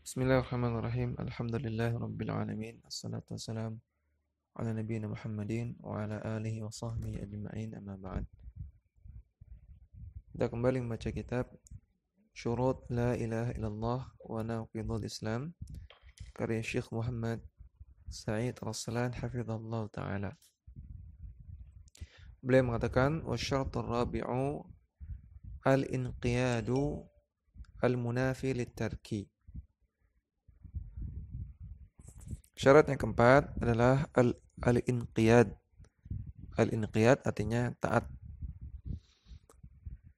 Bismillahirrahmanirrahim. Alhamdulillahirabbil alamin. Assalatu wassalamu ala nabiyyina Muhammadin wa ala alihi wa sahbihi ajma'in. Amma ba'd. Kita kembali membaca kitab Syurut La Ilaha Illallah wa Nawaqidul Islam karya Syekh Muhammad Sa'id Raslan hafizallahu taala. Beliau mengatakan wasyaratul rabi'u al-inqiyadu al-munafi lit-tarki. Syarat yang keempat adalah al-inqiyad. Al-inqiyad artinya taat.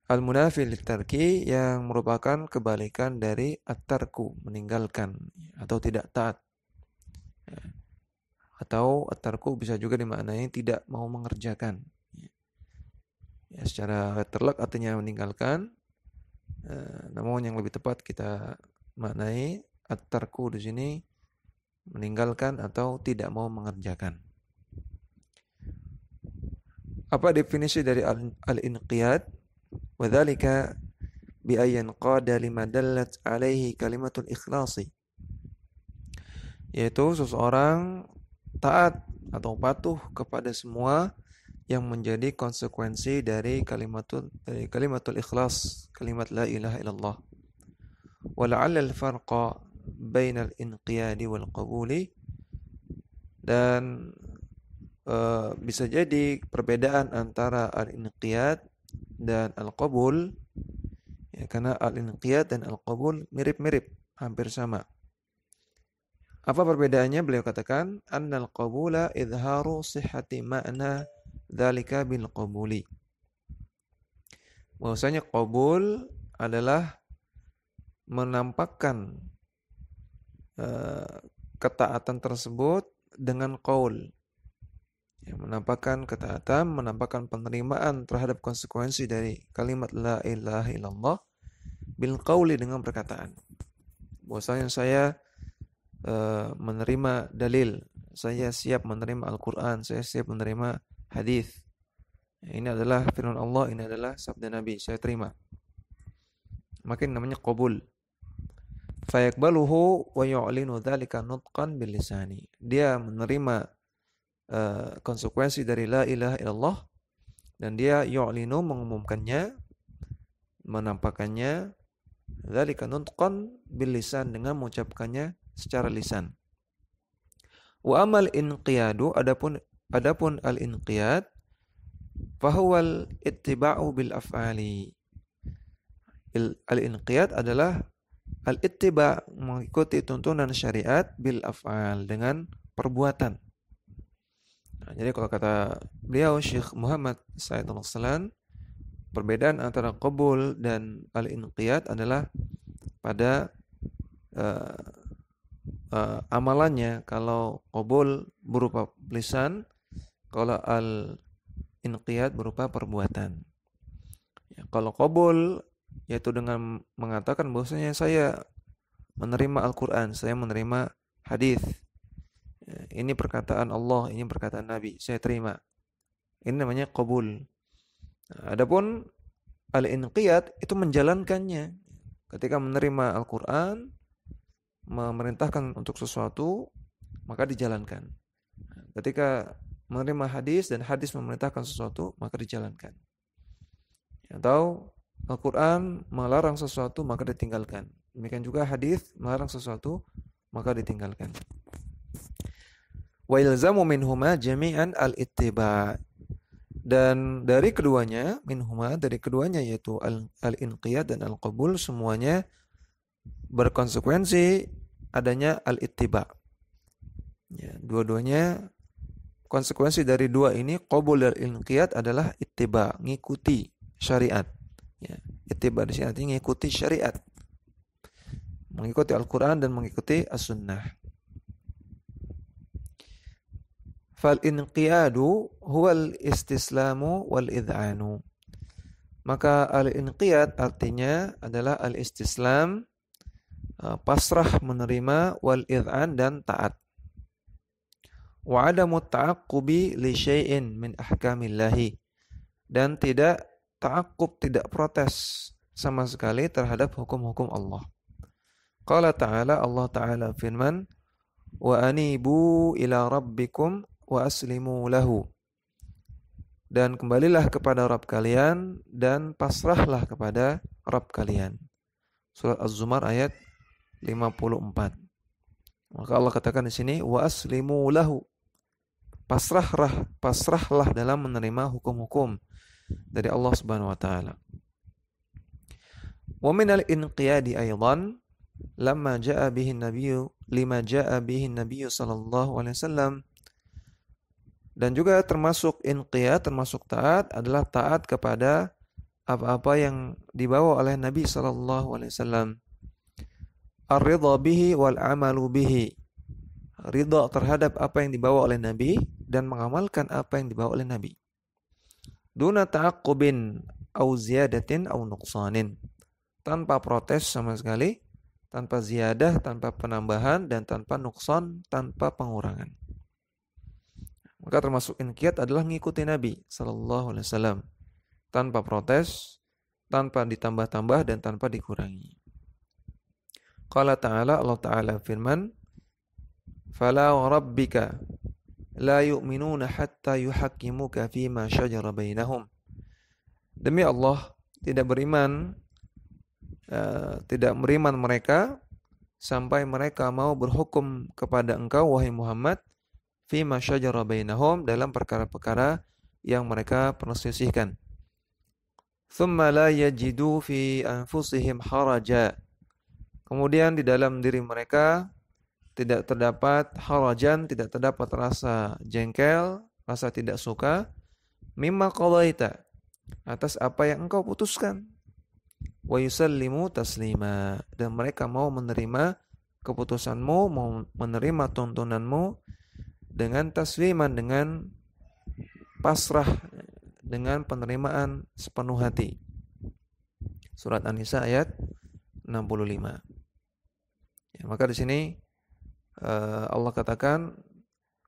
Al-munafi lit-tarki yang merupakan kebalikan dari at-tarku, meninggalkan atau tidak taat. Atau at-tarku bisa juga dimaknai tidak mau mengerjakan. Ya, secara terlek artinya meninggalkan. Namun yang lebih tepat kita maknai at-tarku di sini meninggalkan atau tidak mau mengerjakan. Apa definisi dari al-inqiyad? Wadzalika bi ayyan qada lima dallat alaihi kalimatul ikhlasi. Yaitu seseorang taat atau patuh kepada semua yang menjadi konsekuensi dari kalimatul ikhlas, kalimat la ilaha illallah. Wala'alla al-farqa bainal inqiyadi wal qabuli, dan bisa jadi perbedaan antara al-inqiyad dan al-qabul ya, karena al-inqiyad dan al-qabul mirip-mirip, hampir sama. Apa perbedaannya? Beliau katakan annal qabula idharu sihhati ma'na dzalika bil qabuli. Bahwasanya qabul adalah menampakkan ketaatan tersebut dengan qaul. Ya, menampakkan ketaatan, menampakkan penerimaan terhadap konsekuensi dari kalimat la ilaha illallah bil qauli, dengan perkataan. Bahwasanya saya menerima dalil, saya siap menerima Al-Qur'an, saya siap menerima hadis. Ini adalah firman Allah, ini adalah sabda Nabi, saya terima. Makin namanya qabul. Fayaqbaluhu wa yu'linu dzalika nutqan bil lisani. Dia menerima konsekuensi dari la ilaha illallah dan dia yu'linu, mengumumkannya, menampakkannya, dzalika nutqan bil lisan, dengan mengucapkannya secara lisan. Wa amal inqiyadu, adapun al-inqiyad, fahuwal ittiba'u bil af'ali. Al-inqiyad adalah al-ittiba', mengikuti tuntunan syariat, bil af'al, dengan perbuatan. Nah, jadi kalau kata beliau Syekh Muhammad Sa'id Raslan, perbedaan antara qabul dan al-inqiyad adalah pada amalannya. Kalau qabul berupa lisan, kalau al-inqiyad berupa perbuatan. Ya, kalau qabul yaitu dengan mengatakan bahwasanya saya menerima Al-Qur'an, saya menerima hadis. Ini perkataan Allah, ini perkataan Nabi, saya terima. Ini namanya qabul. Adapun al-inqiyad itu menjalankannya. Ketika menerima Al-Qur'an, memerintahkan untuk sesuatu, maka dijalankan. Ketika menerima hadis dan hadis memerintahkan sesuatu, maka dijalankan. Atau Al-Quran melarang sesuatu, maka ditinggalkan. Demikian juga hadis melarang sesuatu, maka ditinggalkan. Wa ilzamu minhuma jami'an al-ittiba'. Dan dari keduanya, yaitu al-inqiyad dan al-qabul, semuanya berkonsekuensi adanya al-ittiba'. Ya, dua-duanya konsekuensi dari dua ini, qabul dan inqiyad, adalah ittiba', ngikuti syariat. Ya, ittiba' di sini artinya mengikuti syariat, mengikuti Al-Quran dan mengikuti As-Sunnah. Fal inqiyadu huwal istislamu wal id'anu. Maka al-inqiyad artinya adalah al-istislam, pasrah menerima, wal id'an, dan taat. Wa adamu ta'aqqubi li syai'in min ahkamillahi, dan tidak ta'aqqub, tidak protes sama sekali terhadap hukum-hukum Allah. Qala ta'ala, Allah Ta'ala firman, wa anibu ila rabbikum wa aslimu lahu. Dan kembalilah kepada Rabb kalian dan pasrahlah kepada Rabb kalian. Surat Az-Zumar ayat 54. Maka Allah katakan di sini wa aslimu lahu. Pasrahlah dalam menerima hukum-hukum dari Allah Subhanahu wa taala. Wa min al-inqiyadi aidan lama jaa bihi an-nabiy sallallahu alaihi wasallam. Dan juga termasuk inqiyad, termasuk taat adalah taat kepada apa-apa yang dibawa oleh Nabi sallallahu alaihi wasallam. Ar-ridha bihi wal amalu bihi. Ridha terhadap apa yang dibawa oleh Nabi dan mengamalkan apa yang dibawa oleh Nabi. Duna ta'aqqubin au ziyadatin au nuqsanin. Tanpa protes sama sekali, tanpa ziyadah, tanpa penambahan dan tanpa nuqsan, tanpa pengurangan. Maka termasuk inqiyad adalah mengikuti Nabi sallallahu alaihi wasallam tanpa protes, tanpa ditambah-tambah dan tanpa dikurangi. Qala ta'ala, Allah Ta'ala firman, "Fala wa rabbika la yu'minuna hatta yuhakkimuka fima shajara bainahum." Demi Allah, tidak beriman mereka sampai mereka mau berhukum kepada engkau wahai Muhammad fima syajara bainahum, dalam perkara-perkara yang mereka perselisihkan. Thumma la yajidu fi anfusihim haraja. Kemudian di dalam diri mereka tidak terdapat harajan, tidak terdapat rasa jengkel, rasa tidak suka, mimma qadaita, atas apa yang engkau putuskan. Wa yusallimu taslima, dan mereka mau menerima keputusanmu, mau menerima tuntunanmu dengan tasliman, dengan pasrah, dengan penerimaan sepenuh hati. Surat An-Nisa ayat 65. Ya, maka di sini Allah katakan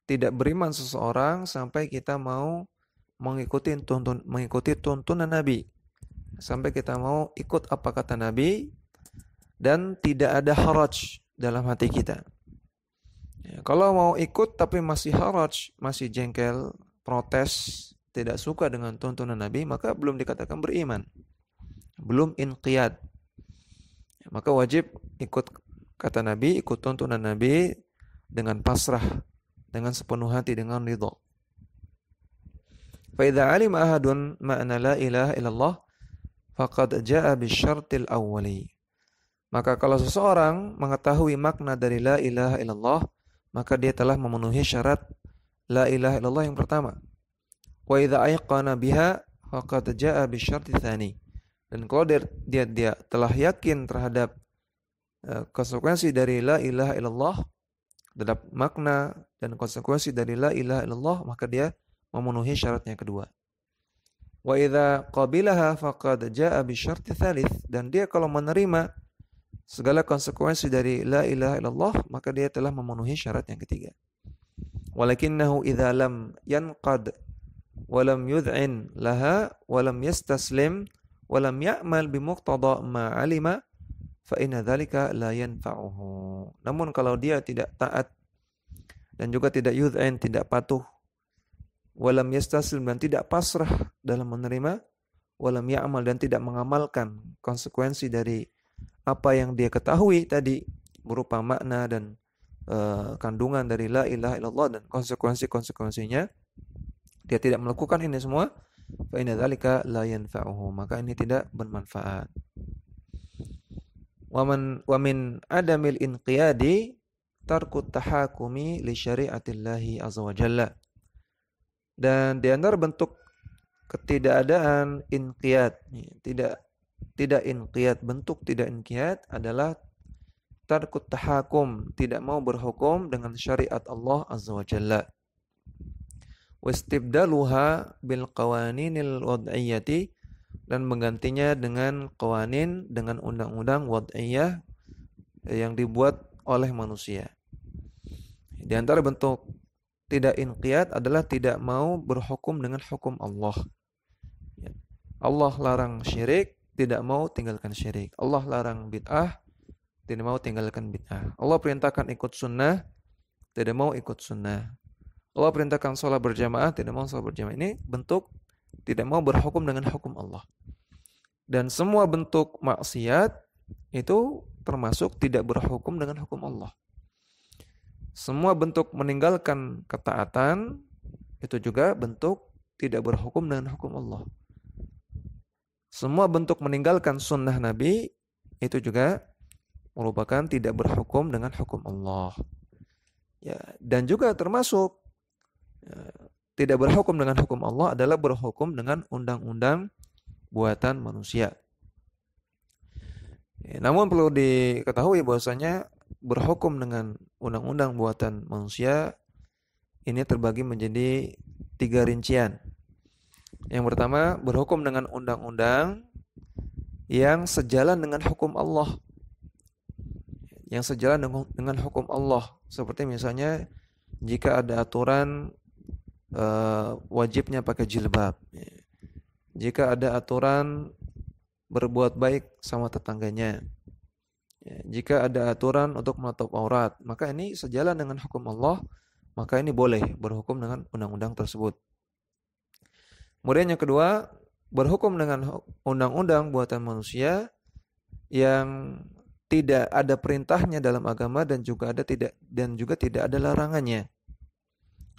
tidak beriman seseorang sampai kita mau mengikuti tuntunan Nabi, sampai kita mau ikut apa kata Nabi dan tidak ada haraj dalam hati kita. Ya, kalau mau ikut tapi masih haraj, masih jengkel, protes, tidak suka dengan tuntunan Nabi, maka belum dikatakan beriman, belum inqiyad. Ya, maka wajib ikut kata Nabi, ikut tuntunan Nabi dengan pasrah, dengan sepenuh hati, dengan ridha. Fa idza alima ahadun ma'na la ilaha illallah faqad jaa bisyartil awwali. Maka kalau seseorang mengetahui makna dari la ilaha illallah, maka dia telah memenuhi syarat la ilaha illallah yang pertama. Wa idza ayqana biha faqad jaa bisyarti tsani. Dan kalau dia telah yakin terhadap konsekuensi dari la ilaha illallah, terhadap makna dan konsekuensi dari la ilaha illallah, maka dia memenuhi syarat yang kedua. Wa idza qabilaha faqad jaa bisyarti tsalits. Dan dia kalau menerima segala konsekuensi dari la ilaha illallah, maka dia telah memenuhi syarat yang ketiga. Walakinnahu idza lam yanqad wa lam yud'in laha wa lam yastaslim wa lam ya'mal bimuqtada ma 'alima fa inna dzalika la yanfa'uhu. Namun kalau dia tidak taat dan juga tidak yud'in, tidak patuh, wa lam yastaslim, dan tidak pasrah dalam menerima, wa lam ya'mal, dan tidak mengamalkan konsekuensi dari apa yang dia ketahui tadi berupa makna dan kandungan dari la ilaha illallah dan konsekuensi-konsekuensinya, dia tidak melakukan ini semua, fa inna dzalika la yanfa'uhu, maka ini tidak bermanfaat. Wa min adamil inqiyadi tarkut tahakumi li syari'atillahi azza wa jalla. Dan di antara bentuk ketidakadaan inqiyad, tidak inqiyad, bentuk tidak inqiyad adalah tarkut tahakum, tidak mau berhukum dengan syariat Allah azza wa jalla. Wastibdaluha bil qawaninil wad'iyyati, dan menggantinya dengan qawanin, dengan undang-undang wad'iyyah yang dibuat oleh manusia. Di antara bentuk tidak inqiyad adalah tidak mau berhukum dengan hukum Allah. Allah larang syirik, tidak mau tinggalkan syirik. Allah larang bid'ah, tidak mau tinggalkan bid'ah. Allah perintahkan ikut sunnah, tidak mau ikut sunnah. Allah perintahkan sholat berjamaah, tidak mau sholat berjamaah. Ini bentuk tidak mau berhukum dengan hukum Allah. Dan semua bentuk maksiat itu termasuk tidak berhukum dengan hukum Allah. Semua bentuk meninggalkan ketaatan itu juga bentuk tidak berhukum dengan hukum Allah. Semua bentuk meninggalkan sunnah Nabi itu juga merupakan tidak berhukum dengan hukum Allah. Ya, dan juga termasuk tidak berhukum dengan hukum Allah adalah berhukum dengan undang-undang buatan manusia. Ya, namun perlu diketahui bahwasanya berhukum dengan undang-undang buatan manusia ini terbagi menjadi 3 rincian. Yang pertama, berhukum dengan undang-undang yang sejalan dengan hukum Allah. Yang sejalan dengan hukum Allah. Seperti misalnya jika ada aturan wajibnya pakai jilbab. Jika ada aturan berbuat baik sama tetangganya. Jika ada aturan untuk menutup aurat, maka ini sejalan dengan hukum Allah, maka ini boleh berhukum dengan undang-undang tersebut. Kemudian yang kedua, berhukum dengan undang-undang buatan manusia yang tidak ada perintahnya dalam agama dan juga tidak ada larangannya.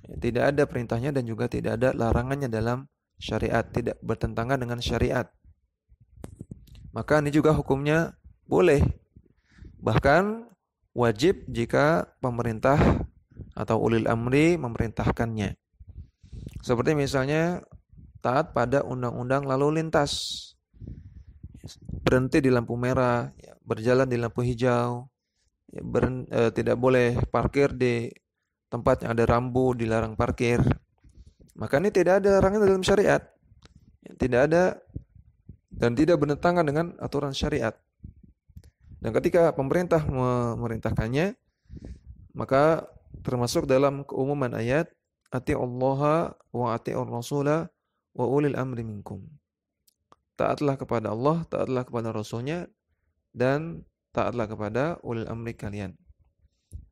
Tidak ada perintahnya dan juga tidak ada larangannya dalam syariat, tidak bertentangan dengan syariat. Maka ini juga hukumnya boleh. Bahkan wajib jika pemerintah atau ulil amri memerintahkannya. Seperti misalnya taat pada undang-undang lalu lintas. Berhenti di lampu merah, berjalan di lampu hijau, tidak boleh parkir di tempat yang ada rambu, dilarang parkir. Maka ini tidak ada larangan dalam syariat. Tidak ada dan tidak bertentangan dengan aturan syariat. Dan ketika pemerintah memerintahkannya, maka termasuk dalam keumuman ayat atiullaha wa atiur rasula wa ulil amri minkum. Taatlah kepada Allah, taatlah kepada Rasulnya, dan taatlah kepada ulil amri kalian.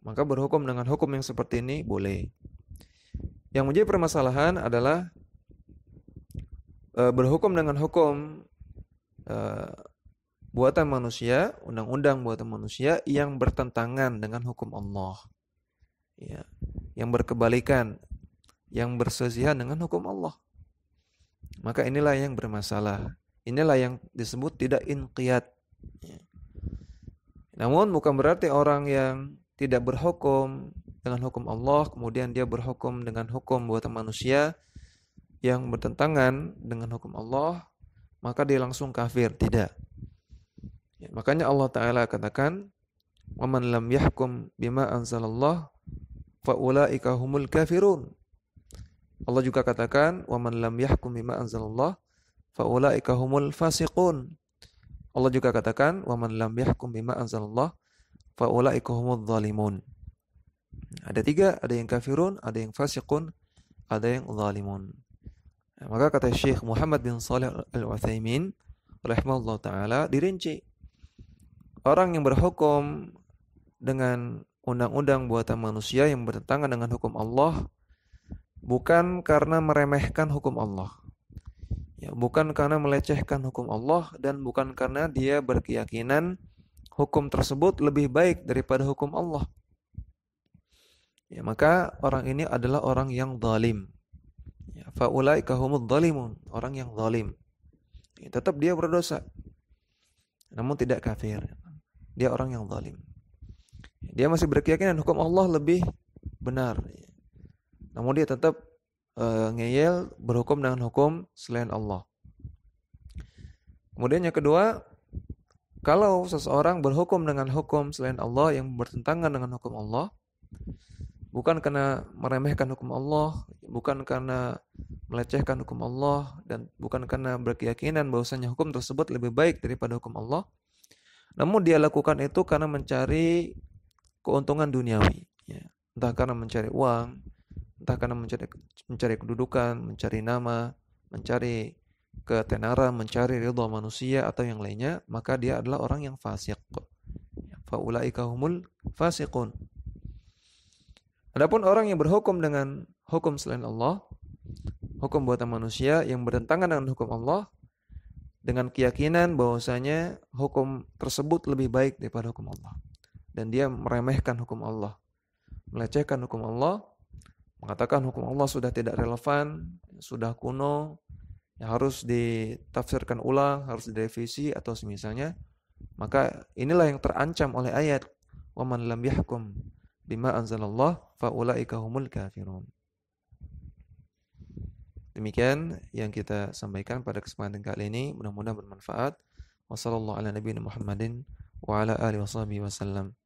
Maka berhukum dengan hukum yang seperti ini boleh. Yang menjadi permasalahan adalah berhukum dengan hukum buatan manusia, undang-undang buatan manusia yang bertentangan dengan hukum Allah. Ya, yang berkebalikan, yang bersisihan dengan hukum Allah. Maka inilah yang bermasalah. Inilah yang disebut tidak inqiyad. Ya. Namun bukan berarti orang yang tidak berhukum dengan hukum Allah, kemudian dia berhukum dengan hukum buatan manusia yang bertentangan dengan hukum Allah, maka dia langsung kafir. Tidak. Ya, makanya Allah Ta'ala katakan, وَمَنْ لَمْ يَحْكُمْ بِمَا أَنْزَلَ اللَّهُ فَأُولَئِكَ هُمُ الْكَافِرُونَ. Allah juga katakan, وَمَنْ لَمْ يَحْكُمْ بِمَا أَنْزَلَ اللَّهُ فَأُولَئِكَ هُمُ الْفَاسِقُونَ. Allah juga katakan, وَمَنْ لَمْ يَحْكُمْ بِمَا أَنْزَلَ اللَّهُ فَأُولَئِكَ هُمُ الظَّالِمُونَ. Ada 3, ada yang kafirun, ada yang fasiqun, ada yang zalimun. Maka kata Syekh Muhammad bin Shalih Al-Utsaimin rahimahullah ta'ala dirinci. Orang yang berhukum dengan undang-undang buatan manusia yang bertentangan dengan hukum Allah bukan karena meremehkan hukum Allah. Ya, bukan karena melecehkan hukum Allah dan bukan karena dia berkeyakinan hukum tersebut lebih baik daripada hukum Allah. Ya, maka orang ini adalah orang yang zalim. Ya, faulaika humudz zalimun, orang yang zalim. Ya, tetap dia berdosa. Namun tidak kafir. Dia orang yang zalim. Dia masih berkeyakinan hukum Allah lebih benar. Namun dia tetap ngeyel berhukum dengan hukum selain Allah. Kemudian yang kedua, kalau seseorang berhukum dengan hukum selain Allah yang bertentangan dengan hukum Allah, bukan karena meremehkan hukum Allah, bukan karena melecehkan hukum Allah, dan bukan karena berkeyakinan bahwasanya hukum tersebut lebih baik daripada hukum Allah, namun dia lakukan itu karena mencari keuntungan duniawi, ya. Entah karena mencari uang, entah karena mencari kedudukan, mencari nama, mencari ketenaran, mencari ridha manusia atau yang lainnya, maka dia adalah orang yang fasik. faulaika humul fasiqun. Adapun orang yang berhukum dengan hukum selain Allah, hukum buatan manusia yang bertentangan dengan hukum Allah, dengan keyakinan bahwasanya hukum tersebut lebih baik daripada hukum Allah, dan dia meremehkan hukum Allah, melecehkan hukum Allah, mengatakan hukum Allah sudah tidak relevan, sudah kuno, yang harus ditafsirkan ulang, harus direvisi atau semisalnya, maka inilah yang terancam oleh ayat wa man lam yahkum bima anzalallah faulaika humul kafirun. Demikian yang kita sampaikan pada kesempatan kali ini, mudah-mudahan bermanfaat. Wassallallahu ala nabiyina Muhammadin wa ala alihi wasallam.